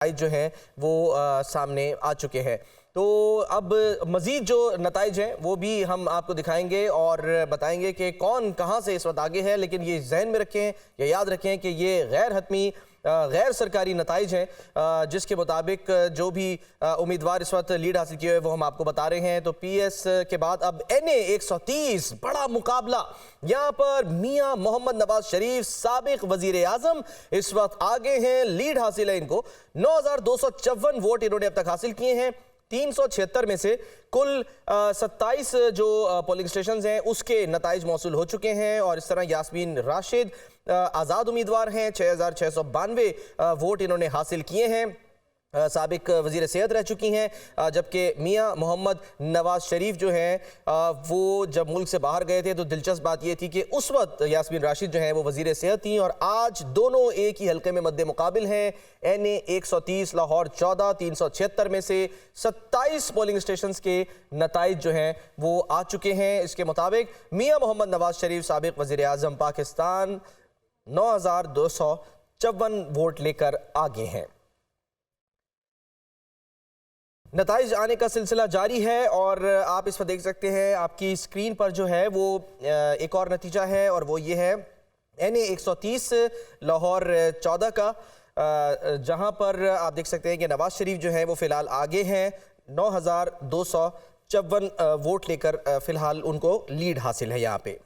जो है वो सामने आ चुके हैं। तो अब मज़ीद जो नताइज हैं वो भी हम आपको दिखाएंगे और बताएंगे कि कौन कहां से इस वक्त आगे है। लेकिन ये जहन में रखें, ये याद रखें कि ये गैर हतमी गैर सरकारी नताइज हैं, जिसके मुताबिक जो भी उम्मीदवार इस वक्त लीड हासिल किए हुए वो हम आपको बता रहे हैं। तो PS के बाद अब NA 130 बड़ा मुकाबला, यहाँ पर मियां मोहम्मद नवाज शरीफ साबिक वजीर आजम इस वक्त आगे हैं। लीड हासिल है इनको, 9254 वोट इन्होंने अब तक हासिल किए हैं। 376 में से कुल 27 जो पोलिंग स्टेशन हैं उसके नताइज मौसूल हो चुके हैं। और इस तरह यास्मीन राशिद आज़ाद उम्मीदवार हैं, 6692 वोट इन्होंने हासिल किए हैं, साबिक वजीर सेहत रह चुकी हैं। जबकि मियां मोहम्मद नवाज शरीफ जो हैं वो जब मुल्क से बाहर गए थे तो दिलचस्प बात ये थी कि उस वक्त यास्मीन राशिद जो हैं वो वजीर सेहत थी। और आज दोनों एक ही हल्के में मद्दे मुकाबिल हैं। NA 130 लाहौर 14, 376 में से 27 पोलिंग स्टेशन के नताइज जो हैं वो आ चुके हैं। इसके मुताबिक मियां मोहम्मद नवाज शरीफ साबिक वजीर आजम पाकिस्तान 9254 वोट लेकर आगे हैं। नताइज आने का सिलसिला जारी है और आप इस पर देख सकते हैं आपकी स्क्रीन पर जो है वो एक और नतीजा है और वो ये है NA 130 लाहौर 14 का, जहां पर आप देख सकते हैं कि नवाज शरीफ जो है वो फिलहाल आगे हैं, 9254 वोट लेकर फिलहाल उनको लीड हासिल है यहाँ पे।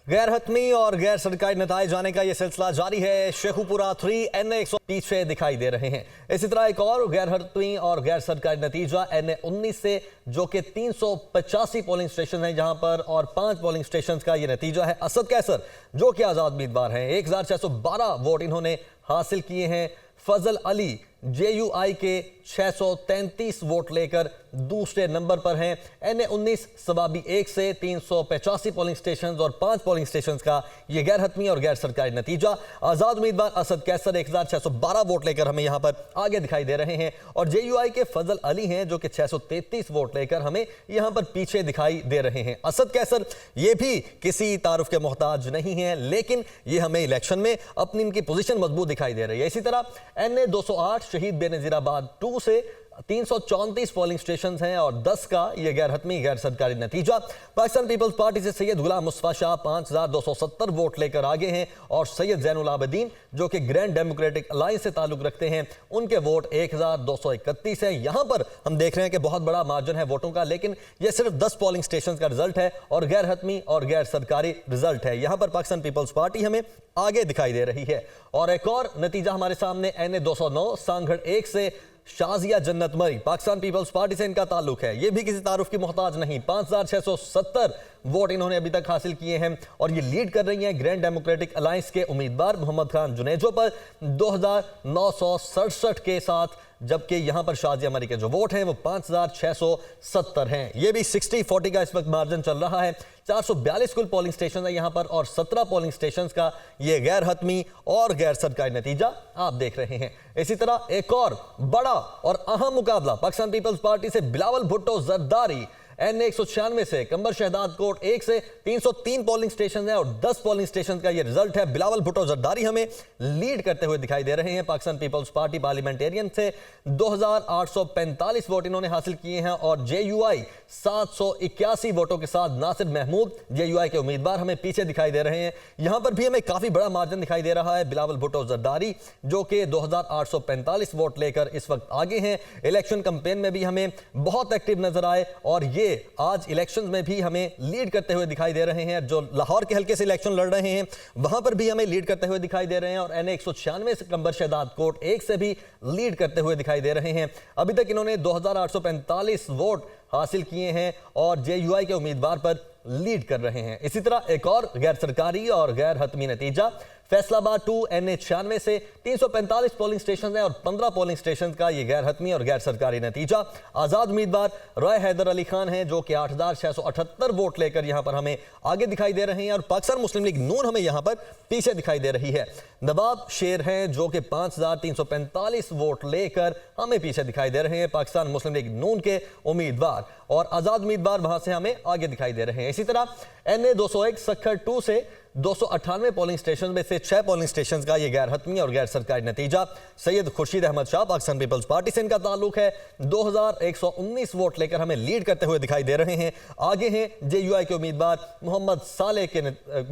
गैर हतमी और गैर सरकारी नताइज आने का यह सिलसिला जारी है। शेखुपुरा 3 NA 130 से दिखाई दे रहे हैं। इसी तरह एक और गैर हतमी और गैर सरकारी नतीजा NA 19 से, जो कि 385 पोलिंग स्टेशन है जहां पर, और 5 पोलिंग स्टेशन का यह नतीजा है। असद कैसर जो कि आज़ाद उम्मीदवार हैं, 1612 वोट इन्होंने हासिल किए हैं। फजल अली JUI के 633 वोट लेकर दूसरे नंबर पर हैं। NA 19 सवाबी 1 से 385 पोलिंग स्टेशन और 5 पोलिंग स्टेशन का ये गैर हतमी और गैर सरकारी नतीजा। आज़ाद उम्मीदवार असद कैसर 1612 वोट लेकर हमें यहाँ पर आगे दिखाई दे रहे हैं। और JUI के फजल अली हैं जो कि 633 वोट लेकर हमें यहाँ पर पीछे दिखाई दे रहे हैं। असद कैसर ये भी किसी तारुफ के मोहताज नहीं है, लेकिन ये हमें इलेक्शन में अपनी इनकी पोजीशन मजबूत दिखाई दे रही है। इसी तरह NA 208 शहीद बेनजीराबाद 2 से 334 पोलिंग स्टेशन हैं और 10 का यह गैर हतमी गैर सरकारी नतीजा। पाकिस्तान पीपल्स पार्टी से सैयद गुलाम मुस्तफा शाह 5270 वोट लेकर आगे हैं। और सैयद जैनुल आबदीन जो कि ग्रैंड डेमोक्रेटिक अलायंस से ताल्लुक रखते हैं, उनके वोट 1231 हैं। यहां पर हम देख रहे हैं कि बहुत बड़ा मार्जिन है वोटों का, लेकिन यह सिर्फ 10 पोलिंग स्टेशन का रिजल्ट है और गैर हतमी और गैर सरकारी रिजल्ट है। यहां पर पाकिस्तान पीपल्स पार्टी हमें आगे दिखाई दे रही है। और एक और नतीजा हमारे सामने NA 209 सांगढ़ 1 से शाजिया जन्नत मरी, पाकिस्तान पीपल्स पार्टी से इनका ताल्लुक है। ये भी किसी तारुफ की मोहताज नहीं, 5670 वोट इन्होंने अभी तक हासिल किए हैं और ये लीड कर रही हैं ग्रैंड डेमोक्रेटिक अलायंस के उम्मीदवार मोहम्मद खान जुनेजो पर 2967 के साथ। जबकि यहां पर शाजिया मरी के जो वोट हैं वो 5670 हैं। ये भी 60-40 का इस वक्त मार्जिन चल रहा है। 442 कुल पोलिंग स्टेशन है यहां पर और 17 पोलिंग स्टेशन का ये गैर हतमी और गैर सरकारी नतीजा आप देख रहे हैं। इसी तरह एक और बड़ा और अहम मुकाबला पाकिस्तान पीपल्स पार्टी से बिलावल भुट्टो जरदारी NA 196 से, कंबर शहदाद कोट 1 से 303 पोलिंग स्टेशन है और 10 पोलिंग स्टेशन का ये रिजल्ट है। बिलावल भुट्टो जरदारी हमें लीड करते हुए दिखाई दे रहे हैं। पाकिस्तान पीपल्स पार्टी पार्लियामेंटेरियन से 2845 वोट इन्होंने हासिल किए हैं और JUI 781 वोटों के साथ नासिर महमूद JUI के उम्मीदवार हमें पीछे दिखाई दे रहे हैं। यहां पर भी हमें काफी बड़ा मार्जिन दिखाई दे रहा है। बिलावल भुट्टो जरदारी जो कि 2845 वोट लेकर इस वक्त आगे हैं। इलेक्शन कैंपेन में भी हमें बहुत एक्टिव नजर आए और ये आज इलेक्शन में भी हमें लीड करते हुए दिखाई दे रहे हैं। जो लाहौर के हल्के से इलेक्शन लड़ रहे हैं वहां पर भी हमें लीड करते हुए दिखाई दे रहे हैं और NA 196 से कंबर शहदाद कोट 1 से भी लीड करते हुए दिखाई दे रहे हैं। अभी तक इन्होंने 2845 वोट हासिल किए हैं और JUI के उम्मीदवार पर लीड कर रहे हैं। इसी तरह एक और गैर सरकारी और गैर हतमी नतीजा फैसलाबाद 2 NA 96 से 345 पोलिंग स्टेशन है और 15 पोलिंग स्टेशन का ये गैर हतमी और गैर सरकारी नतीजा। आज़ाद उम्मीदवार रॉय हैदर अली खान हैं जो कि 8678 वोट लेकर यहां पर हमें आगे दिखाई दे रहे हैं और पाकिस्तान मुस्लिम लीग नून हमें यहां पर पीछे दिखाई दे रही है। नवाब शेर हैं जो कि 5345 वोट लेकर हमें पीछे दिखाई दे रहे हैं, पाकिस्तान मुस्लिम लीग नून के उम्मीदवार, और आज़ाद उम्मीदवार वहां से हमें आगे दिखाई दे रहे हैं। इसी तरह NA 201 सक्खर 2 से 298 पोलिंग स्टेशन में से 6 पोलिंग स्टेशन का ये गैर हतमी और गैर सरकारी नतीजा। सैयद खुर्शीद अहमद शाह पाकिस्तान पीपल्स पार्टी से इनका ताल्लुक है, 2119 वोट लेकर हमें लीड करते हुए दिखाई दे रहे हैं। आगे हैं जेयूआई के उम्मीदवार मोहम्मद सालेह के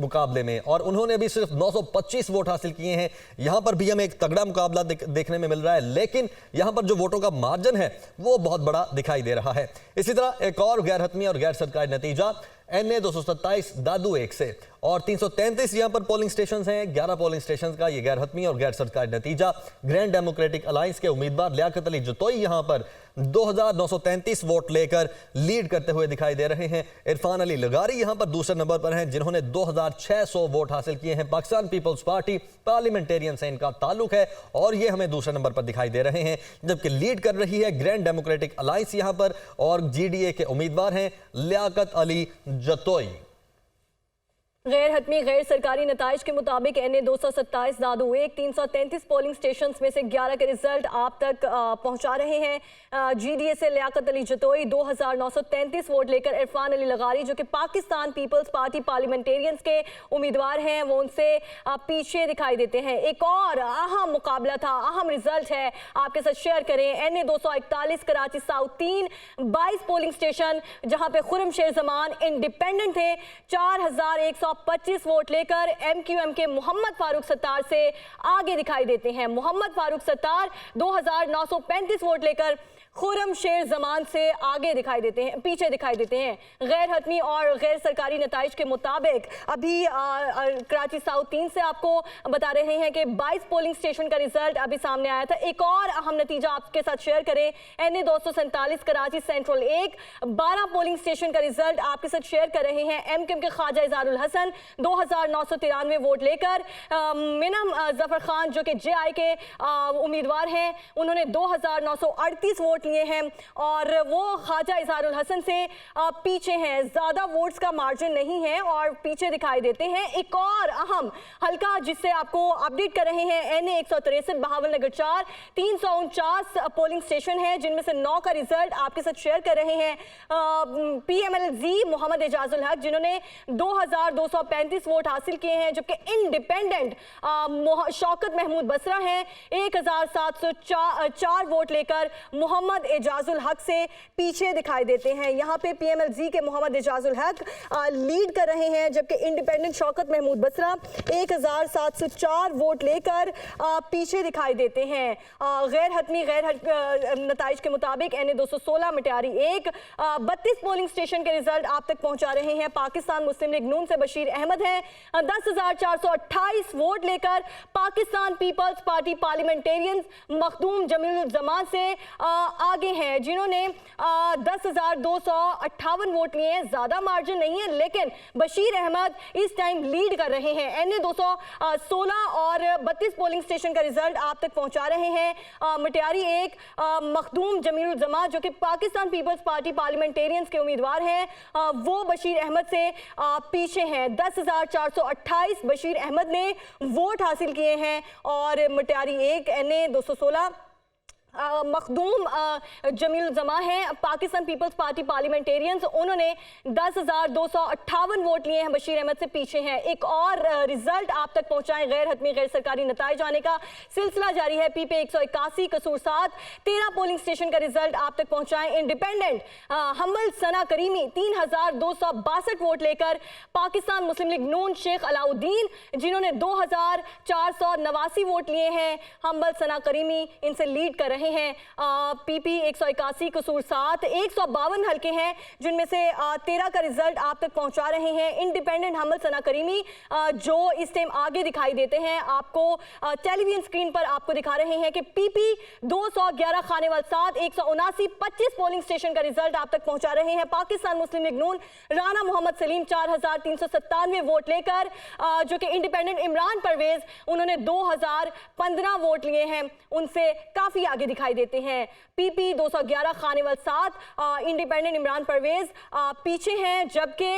मुकाबले में, और उन्होंने भी सिर्फ 925 वोट हासिल किए हैं। यहां पर भी हमें एक तगड़ा मुकाबला देखने में मिल रहा है, लेकिन यहां पर जो वोटों का मार्जिन है वो बहुत बड़ा दिखाई दे रहा है। इसी तरह एक और गैर हतमी और गैर सरकारी नतीजा NA 227 दादू 1 से, और 333 यहां पर पोलिंग स्टेशन हैं। 11 पोलिंग स्टेशन का ये गैर हतमी और गैर सरकारी नतीजा। ग्रैंड डेमोक्रेटिक अलायंस के उम्मीदवार लियाकत अली जतोई यहां पर 2933 वोट लेकर लीड करते हुए दिखाई दे रहे हैं। इरफान अली लगारी यहां पर दूसरे नंबर पर हैं, जिन्होंने 2600 वोट हासिल किए हैं। पाकिस्तान पीपल्स पार्टी पार्लियामेंटेरियन से इनका ताल्लुक है और ये हमें दूसरे नंबर पर दिखाई दे रहे हैं, जबकि लीड कर रही है ग्रैंड डेमोक्रेटिक अलायंस यहां पर, और GDA के उम्मीदवार हैं लियाकत अली जतोई। गैर हतमी गैर सरकारी नताइज के मुताबिक NA 227 दादू 1 333 पोलिंग स्टेशन में से 11 के रिजल्ट आप तक पहुंचा रहे हैं। GDA से लियाकत अली जतोई 2933 वोट लेकर, इरफान अली लगारी जो कि पाकिस्तान पीपल्स पार्टी पार्लियामेंटेरियंस के उम्मीदवार हैं वो उनसे पीछे दिखाई देते हैं। एक और अहम मुकाबला था, अहम रिजल्ट है, आपके साथ शेयर करें। NA 241 Karachi south 3 22 polling station जहां पे खुर्रम शेर जमान इंडिपेंडेंट थे, 4125 वोट लेकर MQM के मोहम्मद फारूक सत्तार से आगे दिखाई देते हैं। मोहम्मद फारूक सत्तार 2935 वोट लेकर खुर्रम शेर जमान से आगे दिखाई देते हैं, पीछे दिखाई देते हैं। गैर हतमी और गैर सरकारी नताइज के मुताबिक अभी कराची साउथ 3 से आपको बता रहे हैं कि 22 पोलिंग स्टेशन का रिजल्ट अभी सामने आया था। एक और अहम नतीजा आपके साथ शेयर करें। NA 247 Karachi central 1 12 polling station का रिजल्ट आपके साथ शेयर कर रहे हैं। MQM के ख्वाजा इज़हारुल हसन 2993 वोट लेकर, मिनम जफर खान जो कि JI के उम्मीदवार हैं उन्होंने 2938 वोट लिए हैं और वो ख्वाजा इज़हारुल हसन से पीछे हैं, ज्यादा वोट्स का मार्जिन नहीं है और पीछे दिखाई देते हैं। एक और अहम हल्का जिससे आपको अपडेट कर रहे हैं, NA 163 बहावलनगर 4 349 पोलिंग स्टेशन है, जिनमें से 9 का रिजल्ट आपके साथ शेयर कर रहे हैं। PMLZ मोहम्मद एजाजुल हक जिन्होंने 2235 वोट हासिल किए हैं, जबकि इंडिपेंडेंट शौकत महमूद बसरा हैं 1704 वोट लेकर मोहम्मद एजाजुल हक से पीछे दिखाई देते हैं। यहाँ पे PMLZ के मोहम्मद एजाजुल हक लीड कर रहे हैं, जबकि इंडिपेंडेंट शौकत महमूद बसरा 1704 वोट लेकर पीछे दिखाई देते हैं। गैर हतमी नताइज के मुताबिक NA 216 मिटारी 1 32 पोलिंग स्टेशन के रिजल्ट आप तक पहुंचा रहे हैं। पाकिस्तान मुस्लिम लीग नून से बशीर अहमद हैं 10,428 वोट लेकर, Pakistan Peoples Party Parliamentarians Makhdoom Jamil Zaman से आगे हैं, जिन्होंने 10,258 वोट लिए हैं। ज्यादा मार्जिन नहीं है, लेकिन बशीर अहमद इस टाइम लीड कर रहे हैं। NA 216 और 32 पोलिंग स्टेशन का रिजल्ट आप तक पहुंचा रहे हैं। मिटारी 1 मखदूम जमील जमा जो कि पाकिस्तान पीपल्स पार्टी पार्लियामेंटेरियंस के उम्मीदवार हैं, वो बशीर अहमद से पीछे हैं। 10,428 बशीर अहमद ने वोट हासिल किए हैं और मिटारी 1 NA 216 मखदूम जमील जमा हैं पाकिस्तान पीपल्स पार्टी पार्लियामेंटेरियंस, उन्होंने 10,258 वोट लिए हैं, बशीर अहमद से पीछे हैं। एक और रिजल्ट आप तक पहुंचाएं, गैर हतमी गैर सरकारी नताइज आने का सिलसिला जारी है। PP 181 कसूर 7 13 पोलिंग स्टेशन का रिजल्ट आप तक पहुंचाएं। इंडिपेंडेंट हम्बल सना करीमी 3,262 वोट लेकर, पाकिस्तान मुस्लिम लीग नून शेख अलाउद्दीन जिन्होंने 2,489 वोट लिए हैं, हम्बल सना करीमी इनसे लीड कर रहे हैं। PP 181 कसूर 7 152 हल्के हैं, जिनमें से 13 का रिजल्ट आप तक पहुंचा रहे हैं। इंडिपेंडेंट हम्बल सना करीमी जो इस टाइम आगे दिखाई देते हैं, आपको टेलीविजन स्क्रीन पर आपको दिखा रहे हैं कि PP 211 खानेवाल 7 179 25 पोलिंग स्टेशन का रिजल्ट आप तक पहुंचा रहे हैं। पाकिस्तान मुस्लिम लीग नून राना मोहम्मद सलीम 4,397 वोट लेकर, जो कि इंडिपेंडेंट इमरान परवेज उन्होंने 2015 वोट लिए हैं, उनसे काफी आगे दिखाई देते हैं। पीपी 211 खानेवाल 7, इंडिपेंडेंट इमरान परवेज पीछे हैं, जबकि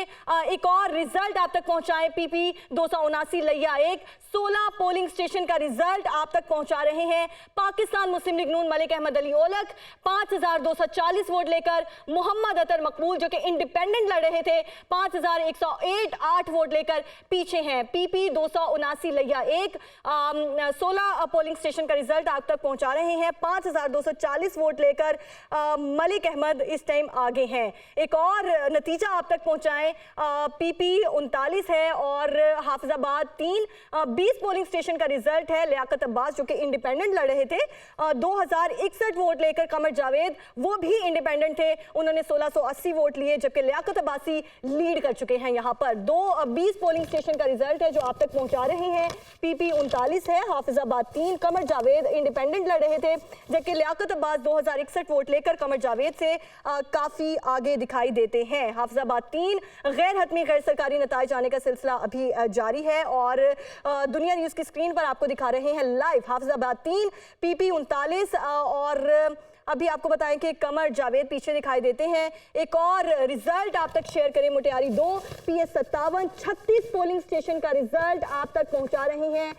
एक और रिजल्ट आप तक पहुंचाए पीपी 279 लिया 1, 16 पोलिंग स्टेशन का रिजल्ट आप तक पहुंचा रहे हैं। पाकिस्तान मुस्लिम लीग नून मलिक अहमद अली ओलक 5240 वोट लेकर, मोहम्मद अतर मकबूल जो कि इंडिपेंडेंट लड़ रहे थे 5108 वोट लेकर पीछे हैं। पीपी 279 लिया 1, 16 पोलिंग स्टेशन का रिजल्ट आप तक पहुंचा रहे हैं। 5240 वोट लेकर मलिक अहमद इस टाइम आगे हैं। एक और नतीजा आप तक पहुंचाएं, पीपी 39 है और हाफिजाबाद 3, 20 पोलिंग स्टेशन का रिजल्ट है। लियाकत अब्बास जो कि इंडिपेंडेंट लड़ रहे थे 2061 वोट लेकर, कमर जावेद वो भी इंडिपेंडेंट थे, उन्होंने 1680 वोट लिए, जबकि लियाकत अब्बासी लीड कर चुके हैं। यहाँ पर 20 पोलिंग स्टेशन का रिजल्ट है जो आप तक पहुंचा रहे हैं। पीपी 39 है, हाफिजाबाद 3, कमर जावेद इंडिपेंडेंट लड़ रहे थे, जबकि लियाकत अब्बास 2061 वोट लेकर कमर जावेद से काफी आगे दिखाई देते हैं। हाफिजाबाद 3, गैर हतमी गैर सरकारी नताइज आने का सिलसिला अभी जारी है और दुनिया न्यूज की स्क्रीन पर आपको दिखा रहे हैं लाइव। हाफिजाबाद 3, पीपी 39 और अभी आपको बताएं कि कमर जावेद पीछे दिखाई देते हैं। एक और रिजल्ट आप तक शेयर करें, मोटियारी 2, PS 57, 36 पोलिंग स्टेशन का रिजल्ट आप तक पहुंचा रहे हैं।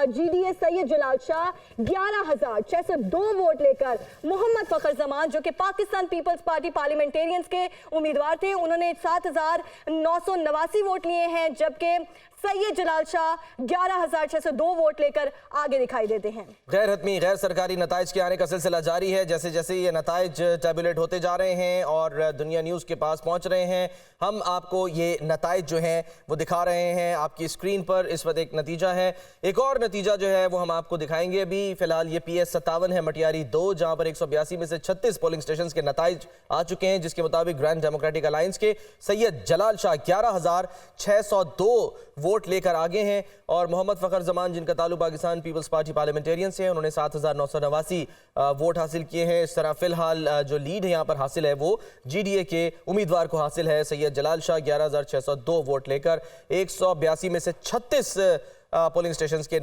GDA सैयद जलाल शाह 11602 वोट लेकर, मोहम्मद फखर जमान जो कि पाकिस्तान पीपल्स पार्टी पार्लियामेंटेरियंस के उम्मीदवार थे, उन्होंने 7989 वोट लिए हैं, जबकि सैयद जलाल शाह 11602 वोट लेकर आगे दिखाई देते हैं। गैर हतमी गैर सरकारी नताइज के आने का सिलसिला जारी है। जैसे जैसे ये नताइज टैबुलेट होते जा रहे हैं और दुनिया न्यूज़ के पास पहुंच रहे हैं, हम आपको ये नताइज जो हैं वो दिखा रहे हैं आपकी स्क्रीन पर। इस वक्त एक नतीजा है, एक और नतीजा जो है वो हम आपको दिखाएंगे। अभी फिलहाल ये PS 57 है, मटियारी 2, जहां पर 182 में से 36 पोलिंग स्टेशन के नताइज आ चुके हैं, जिसके मुताबिक ग्रैंड डेमोक्रेटिक अलायंस के सैयद जलाल शाह 11602 वोट लेकर आगे हैं और मोहम्मद फखर जमान जिनका ताल्लुक पाकिस्तान पीपल्स पार्टी पार्लियामेंटेरियन से है, उन्होंने 7989 वोट हासिल किए हैं। इस तरह फिलहाल जो लीड है यहाँ पर हासिल है वो GDA के उम्मीदवार को हासिल है। सैयद जलाल शाह 11602 वोट लेकर 182 में से 36 पोलिंग स्टेशन के